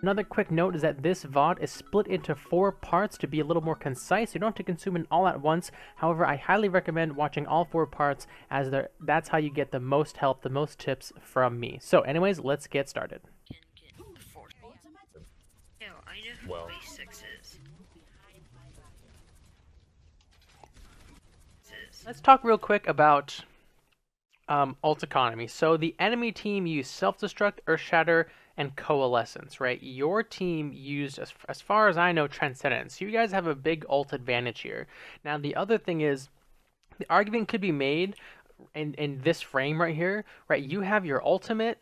Another quick note is that this VOD is split into 4 parts to be a little more concise. You don't have to consume it all at once. However, I highly recommend watching all 4 parts as that's how you get the most help, the most tips from me. So anyways, let's get started. Well, Let's talk real quick about ult economy. So the enemy team used self-destruct, earth shatter, and coalescence, right? Your team used, as far as I know, transcendence. You guys have a big ult advantage here. Now the other thing is, the argument could be made in this frame right here, right? You have your ultimate.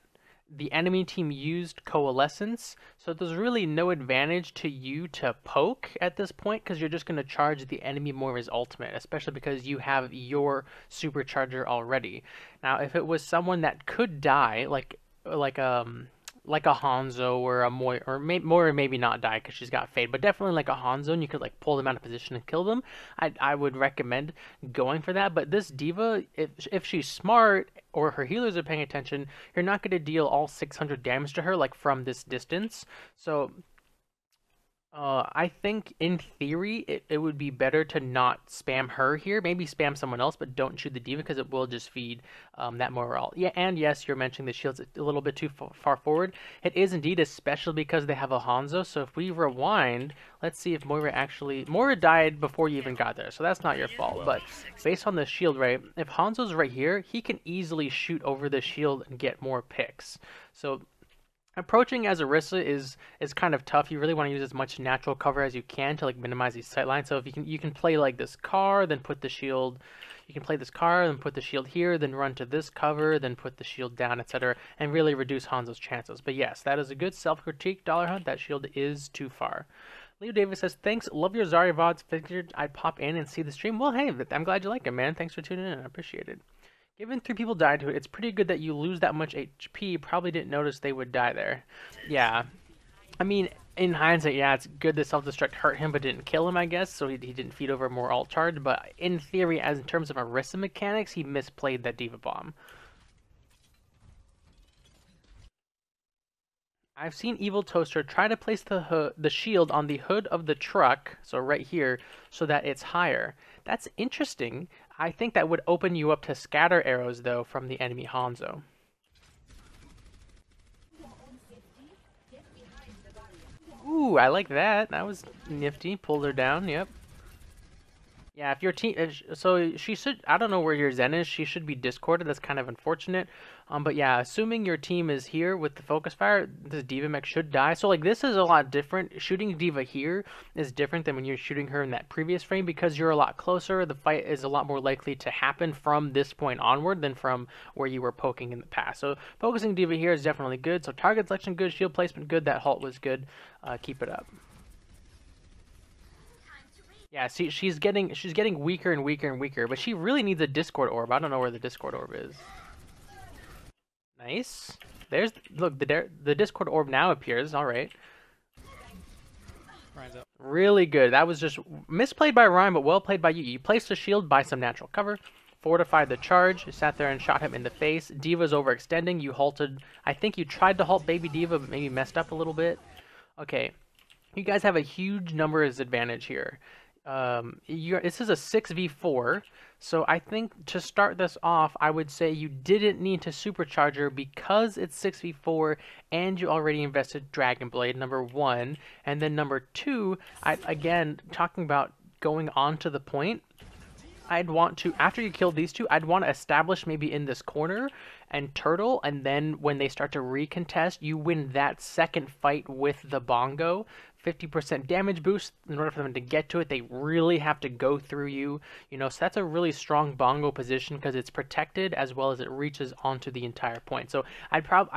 The enemy team used coalescence, so there's really no advantage to you to poke at this point because you're just going to charge the enemy more of his ultimate, especially because you have your supercharger already. Now, if it was someone that could die, like a Hanzo or a Moira, or Moira maybe not die because she's got Fade, but definitely like a Hanzo, and you could like pull them out of position and kill them. I would recommend going for that. But this diva, if she's smart or her healers are paying attention, you're not going to deal all 600 damage to her like from this distance. So I think in theory it would be better to not spam her here. Maybe spam someone else, but don't shoot the diva because it will just feed that morale. Yeah, and yes, you're mentioning the shield's a little bit too far forward. It is indeed, especially because they have a Hanzo. So if we rewind, let's see if Moira died before you even got there. So that's not your fault. But based on the shield, right, if Hanzo's right here, he can easily shoot over the shield and get more picks. So approaching as Orisa is kind of tough. You really want to use as much natural cover as you can to like minimize these sightlines. So if you can play like this car, then put the shield. You can play this car, then put the shield here, then run to this cover, then put the shield down, etc., and really reduce Hanzo's chances. But yes, that is a good self-critique, Dollar Hunt. That shield is too far. Leo Davis says, thanks, love your Zarya VODs. Figured I'd pop in and see the stream. Well, hey, I'm glad you like it, man. Thanks for tuning in. I appreciate it. Given 3 people died to it, it's pretty good that you lose that much HP. Probably didn't notice they would die there. Yeah. I mean, in hindsight, yeah, it's good that self-destruct hurt him but didn't kill him, I guess, so he didn't feed over more ult charge. But in theory, as in terms of Orisa mechanics, he misplayed that Diva Bomb. I've seen Evil Toaster try to place the shield on the hood of the truck, so right here, so that it's higher. That's interesting. I think that would open you up to scatter arrows, though, from the enemy Hanzo. Ooh, I like that. That was nifty. Pulled her down, yep. Yeah, if your team, so she should, I don't know where your Zen is, she should be discorded, that's kind of unfortunate. But yeah, assuming your team is here with the focus fire, this Diva mech should die. So like this is a lot different. Shooting Diva here is different than when you're shooting her in that previous frame because you're a lot closer. The fight is a lot more likely to happen from this point onward than from where you were poking in the past. So focusing Diva here is definitely good. So target selection good, shield placement good, that halt was good. Keep it up. Yeah, see, she's getting weaker and weaker and weaker, but she really needs a Discord orb. I don't know where the Discord orb is. Nice. There's look, the Discord orb now appears. All right. Ryan's up. Really good. That was just misplayed by Ryan, but well played by you. You placed a shield by some natural cover, fortified the charge, sat there and shot him in the face. Diva's overextending. You halted. I think you tried to halt Baby Diva, but maybe messed up a little bit. Okay. You guys have a huge numbers advantage here. This is a 6v4, so I think to start this off, I would say you didn't need to supercharger because it's 6v4 and you already invested Dragon Blade, number 1, and then number 2, again, talking about going on to the point, I'd want to, after you kill these 2, I'd want to establish maybe in this corner and turtle, and then when they start to recontest, you win that second fight with the bongo. 50% damage boost. In order for them to get to it, they really have to go through you. You know, so that's a really strong bongo position because it's protected as well as it reaches onto the entire point. So I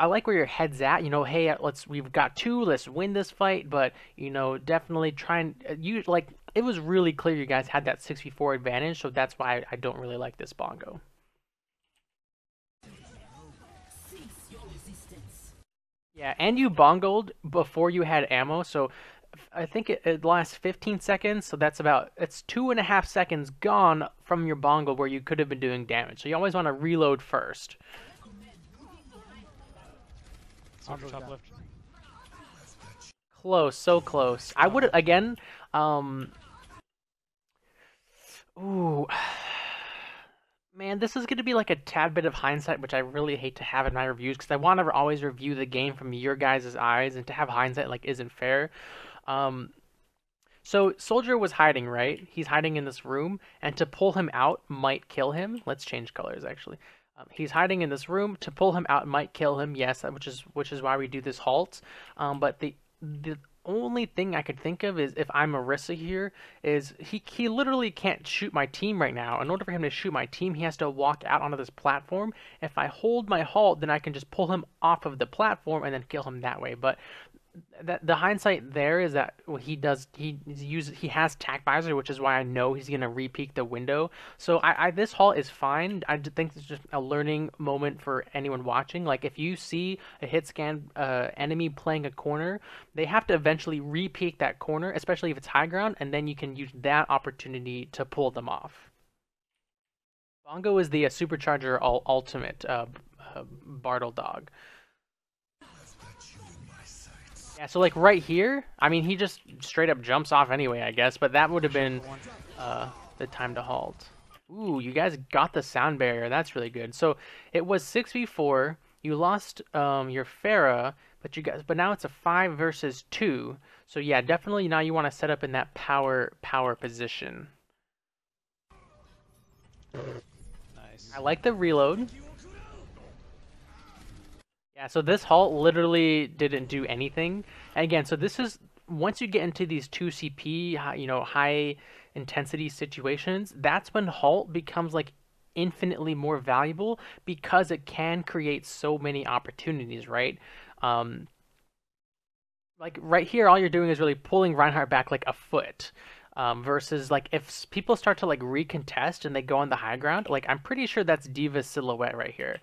like where your head's at. You know, hey, we've got 2, let's win this fight. But you know, definitely try and it was really clear you guys had that 6v4 advantage. So that's why I don't really like this bongo. Yeah, and you bongoed before you had ammo, so I think it lasts 15 seconds, so it's 2.5 seconds gone from your bongo where you could have been doing damage. So you always want to reload first. Top left. Close, so close. I would again. Ooh, man, this is gonna be like a tad bit of hindsight, which I really hate to have in my reviews because I want to always review the game from your guys' eyes, and to have hindsight like isn't fair. Um, so Soldier was hiding, right? He's hiding in this room, and to pull him out might kill him. Let's change colors actually. He's hiding in this room. To pull him out might kill him. Yes, which is why we do this halt. But the only thing I could think of is if I'm Orisa here, is he literally can't shoot my team right now. In order for him to shoot my team, he has to walk out onto this platform. If I hold my halt, then I can just pull him off of the platform and then kill him that way. But that the hindsight there is that what he has tac visor, which is why I know he's gonna re-peek the window. So I this halt is fine. I just think it's just a learning moment for anyone watching. Like if you see a hit scan enemy playing a corner, they have to eventually re-peek that corner, especially if it's high ground, and then you can use that opportunity to pull them off. Bongo is the supercharger ultimate Bartle dog. Yeah, so like right here, I mean, he just straight up jumps off anyway, I guess, but that would have been the time to halt. Ooh, you guys got the sound barrier. That's really good. So it was 6v4. You lost your Pharah, but now it's a 5 versus 2. So yeah, definitely now you want to set up in that power position. Nice. I like the reload. Yeah, so this halt literally didn't do anything. And again, so this is once you get into these 2 CP, high intensity situations, that's when halt becomes like infinitely more valuable because it can create so many opportunities, right? Um, like right here, all you're doing is really pulling Reinhardt back like a foot. Versus like if people start to like recontest and they go on the high ground, like I'm pretty sure that's D.Va's silhouette right here.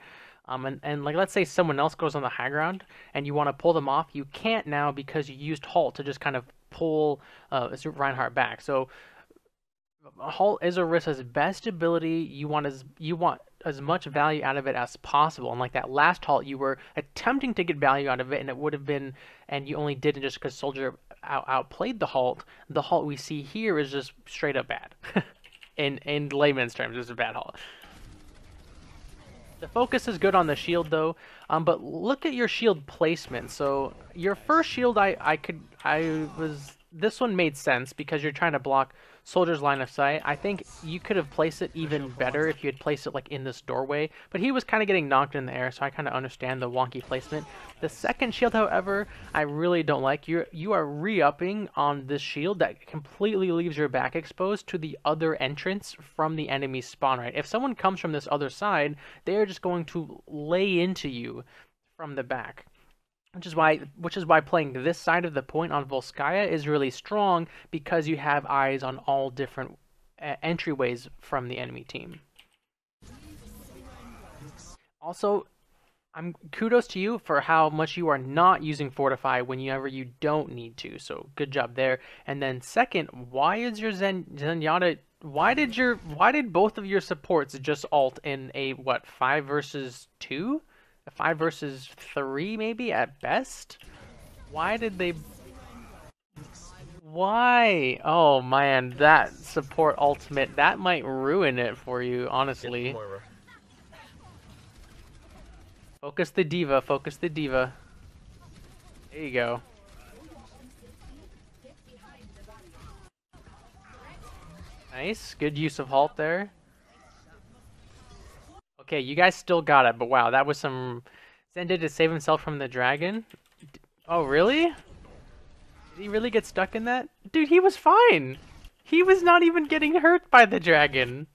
And like let's say someone else goes on the high ground and you want to pull them off, you can't now because you used halt to just kind of pull Reinhardt back. So halt is Orisa's best ability. You want as much value out of it as possible. And like that last halt, you were attempting to get value out of it, and it would have been, and you only did it just because Soldier outplayed the halt. The halt we see here is just straight up bad. In layman's terms, it's a bad halt. The focus is good on the shield though, but look at your shield placement. So your first shield, this one made sense because you're trying to block Soldier's line of sight. I think you could have placed it even better if you had placed it like in this doorway, but he was kind of getting knocked in the air, so I kind of understand the wonky placement. The second shield, however, I really don't like. You are re-upping on this shield that completely leaves your back exposed to the other entrance from the enemy spawn, right? If someone comes from this other side, they are just going to lay into you from the back. Which is why playing this side of the point on Volskaya is really strong because you have eyes on all different entryways from the enemy team. Also, kudos to you for how much you are not using Fortify whenever you don't need to. So good job there. And then second, why is your Zenyatta? Why did both of your supports just ult in a what 5 versus 2? A 5 versus 3 maybe at best? Why did they? Why? Oh man, that support ultimate, that might ruin it for you, honestly. Focus the D.Va, focus the D.Va. There you go. Nice, good use of halt there. Okay, you guys still got it, but wow, that was some... Zen did to save himself from the dragon? Oh, really? Did he really get stuck in that? Dude, he was fine! He was not even getting hurt by the dragon!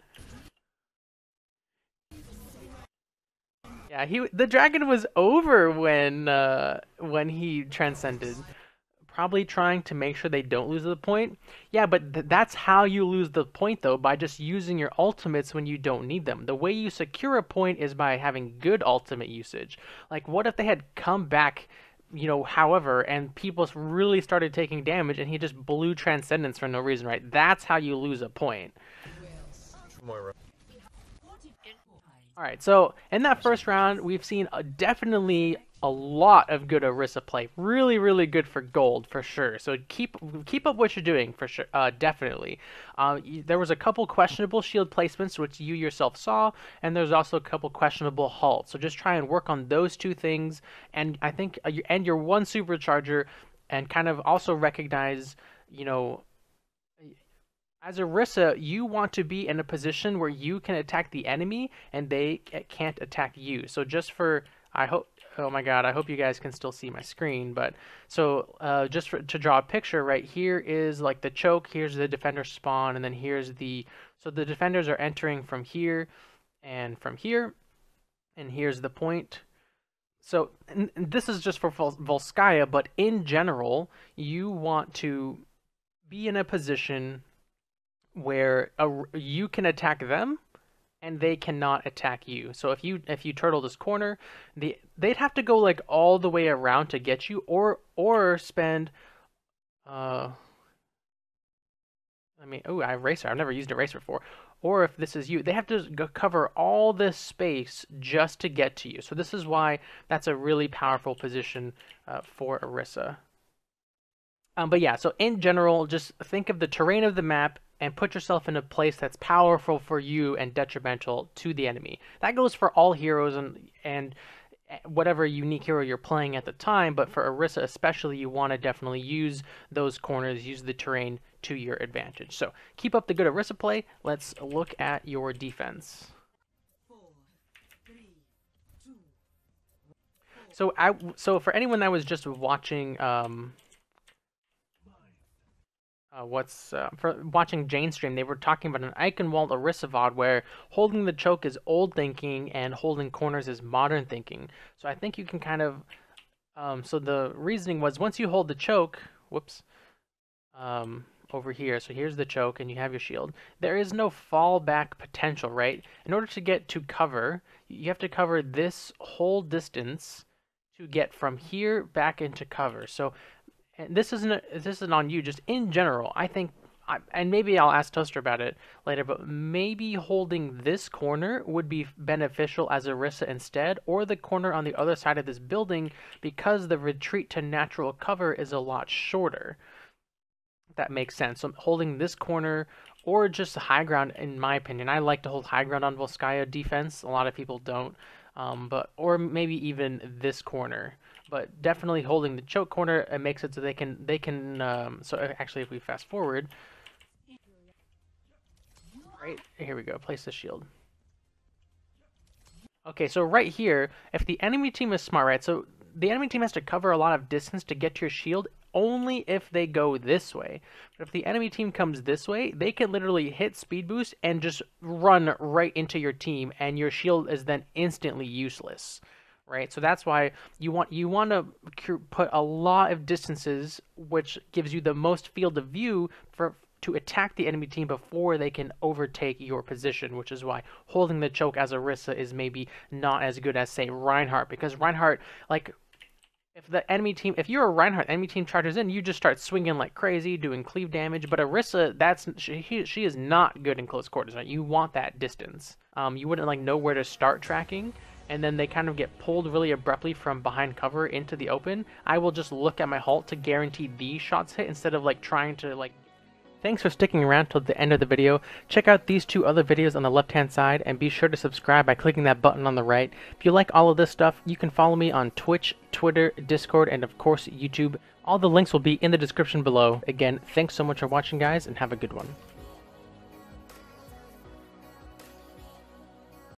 Yeah, the dragon was over when he transcended. Probably trying to make sure they don't lose the point. Yeah, but that's how you lose the point though, by just using your ultimates when you don't need them. The way you secure a point is by having good ultimate usage. Like what if they had come back, however, and people really started taking damage and he just blew Transcendence for no reason, right? That's how you lose a point. Alright, so in that first round, we've seen definitely a lot of good Orisa play. Really, really good for gold for sure. So keep up what you're doing for sure. Definitely. There was a couple questionable shield placements which you yourself saw, and there's also a couple questionable halts. So just try and work on those two things, and I think and your one supercharger, and kind of also recognize, you know, as Orisa, you want to be in a position where you can attack the enemy and they can't attack you. So just for, I hope, oh my god, I hope you guys can still see my screen. But so to draw a picture, right here is like the choke, here's the defender spawn, and then here's so the defenders are entering from here and from here, and here's the point. So this is just for Volskaya, but in general, you want to be in a position where you can attack them and they cannot attack you. So if you turtle this corner, they'd have to go like all the way around to get you, or spend I mean, oh, I have Racer. I've never used a Racer before. Or if this is you, they have to go cover all this space just to get to you. So this is why that's a really powerful position for Orisa. But yeah, so in general, just think of the terrain of the map and put yourself in a place that's powerful for you and detrimental to the enemy. That goes for all heroes and whatever unique hero you're playing at the time, but for Orisa especially, you want to definitely use those corners, use the terrain to your advantage. So keep up the good Orisa play. Let's look at your defense. So for anyone that was just watching for watching Jane stream, they were talking about an Eichenwald Orisa VOD where holding the choke is old thinking and holding corners is modern thinking. So I think you can kind of, so the reasoning was once you hold the choke, whoops, over here, so here's the choke and you have your shield, there is no fallback potential, right? In order to get to cover, you have to cover this whole distance to get from here back into cover. So and this isn't on you, just in general, I think, and maybe I'll ask Toaster about it later, but maybe holding this corner would be beneficial as Orisa instead, or the corner on the other side of this building, because the retreat to natural cover is a lot shorter. If that makes sense. So holding this corner, or just high ground, in my opinion. I like to hold high ground on Volskaya defense. A lot of people don't. Or maybe even this corner. But definitely holding the choke corner, it makes it so they can so actually if we fast forward, right here we go, place the shield. Okay, so right here, if the enemy team is smart, right, so the enemy team has to cover a lot of distance to get to your shield only if they go this way. But if the enemy team comes this way, they can literally hit speed boost and just run right into your team, and your shield is then instantly useless. Right, so that's why you want to put a lot of distances, which gives you the most field of view to attack the enemy team before they can overtake your position. Which is why holding the choke as Orisa is maybe not as good as, say, Reinhardt, because Reinhardt, like, if you're a Reinhardt, enemy team charges in, you just start swinging like crazy, doing cleave damage. But Orisa, she is not good in close quarters. Right? You want that distance. You wouldn't like know where to start tracking, and then they kind of get pulled really abruptly from behind cover into the open. I will just look at my halt to guarantee these shots hit instead of like trying to like. Thanks for sticking around till the end of the video. Check out these two other videos on the left hand side, and be sure to subscribe by clicking that button on the right. If you like all of this stuff, you can follow me on Twitch, Twitter, Discord, and of course YouTube. All the links will be in the description below. Again, thanks so much for watching, guys, and have a good one.